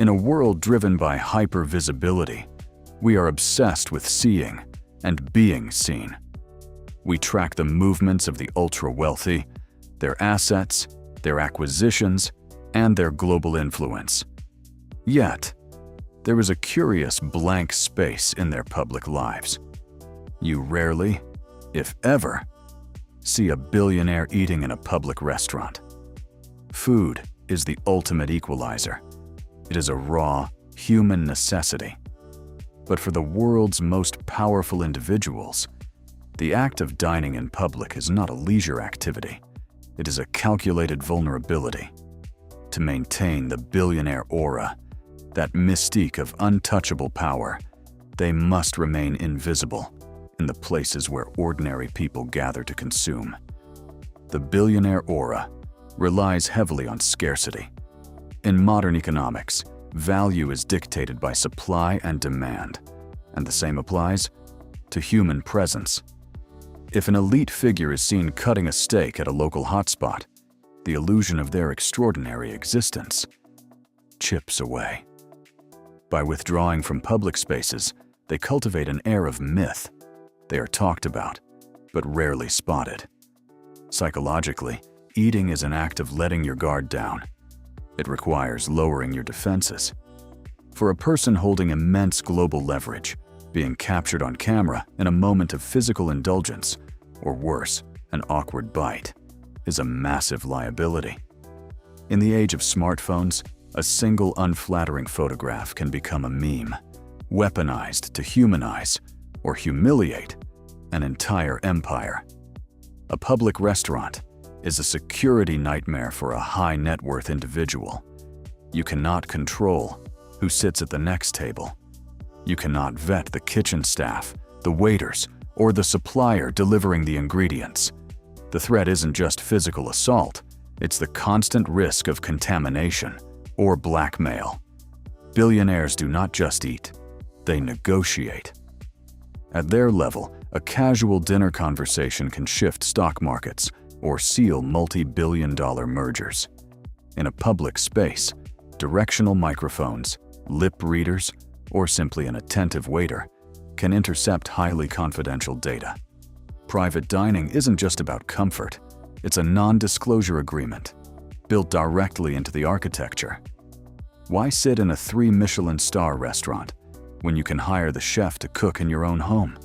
In a world driven by hyper-visibility, we are obsessed with seeing and being seen. We track the movements of the ultra-wealthy, their assets, their acquisitions, and their global influence. Yet, there is a curious blank space in their public lives. You rarely, if ever, see a billionaire eating in a public restaurant. Food is the ultimate equalizer. It is a raw, human necessity. But for the world's most powerful individuals, the act of dining in public is not a leisure activity. It is a calculated vulnerability. To maintain the billionaire aura, that mystique of untouchable power, they must remain invisible in the places where ordinary people gather to consume. The billionaire aura relies heavily on scarcity. In modern economics, value is dictated by supply and demand, and the same applies to human presence. If an elite figure is seen cutting a steak at a local hotspot, the illusion of their extraordinary existence chips away. By withdrawing from public spaces, they cultivate an air of myth. They are talked about, but rarely spotted. Psychologically, eating is an act of letting your guard down. It requires lowering your defenses. For a person holding immense global leverage, being captured on camera in a moment of physical indulgence, or worse, an awkward bite, is a massive liability. In the age of smartphones, a single unflattering photograph can become a meme, weaponized to humanize or humiliate an entire empire. A public restaurant is a security nightmare for a high net worth individual. You cannot control who sits at the next table. You cannot vet the kitchen staff, the waiters, or the supplier delivering the ingredients. The threat isn't just physical assault, it's the constant risk of contamination or blackmail. Billionaires do not just eat, they negotiate. At their level, a casual dinner conversation can shift stock markets or seal multi-billion-dollar mergers. In a public space, directional microphones, lip readers, or simply an attentive waiter can intercept highly confidential data. Private dining isn't just about comfort, it's a non-disclosure agreement built directly into the architecture. Why sit in a 3-Michelin star restaurant when you can hire the chef to cook in your own home?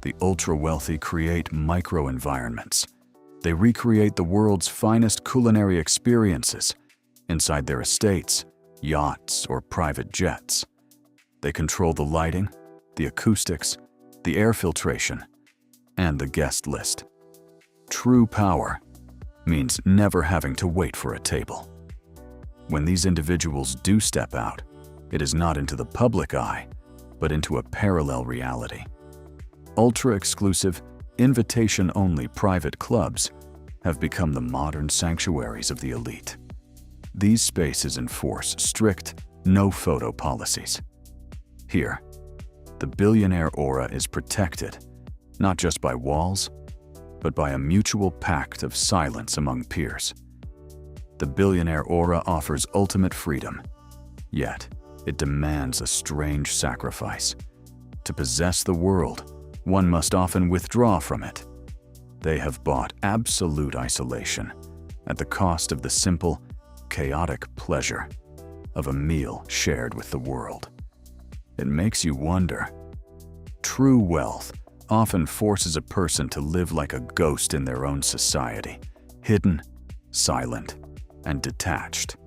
The ultra-wealthy create micro-environments. They recreate the world's finest culinary experiences inside their estates, yachts, or private jets. They control the lighting, the acoustics, the air filtration, and the guest list. True power means never having to wait for a table. When these individuals do step out, it is not into the public eye, but into a parallel reality. Ultra-exclusive, invitation-only private clubs have become the modern sanctuaries of the elite. These spaces enforce strict, no-photo policies. Here, the billionaire aura is protected, not just by walls, but by a mutual pact of silence among peers. The billionaire aura offers ultimate freedom, yet it demands a strange sacrifice. To possess the world, one must often withdraw from it. They have bought absolute isolation at the cost of the simple, chaotic pleasure of a meal shared with the world. It makes you wonder. True wealth often forces a person to live like a ghost in their own society, hidden, silent, and detached.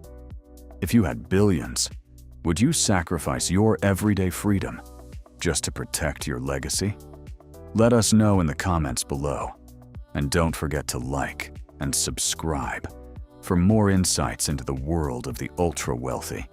If you had billions, would you sacrifice your everyday freedom just to protect your legacy? Let us know in the comments below, and don't forget to like and subscribe for more insights into the world of the ultra-wealthy.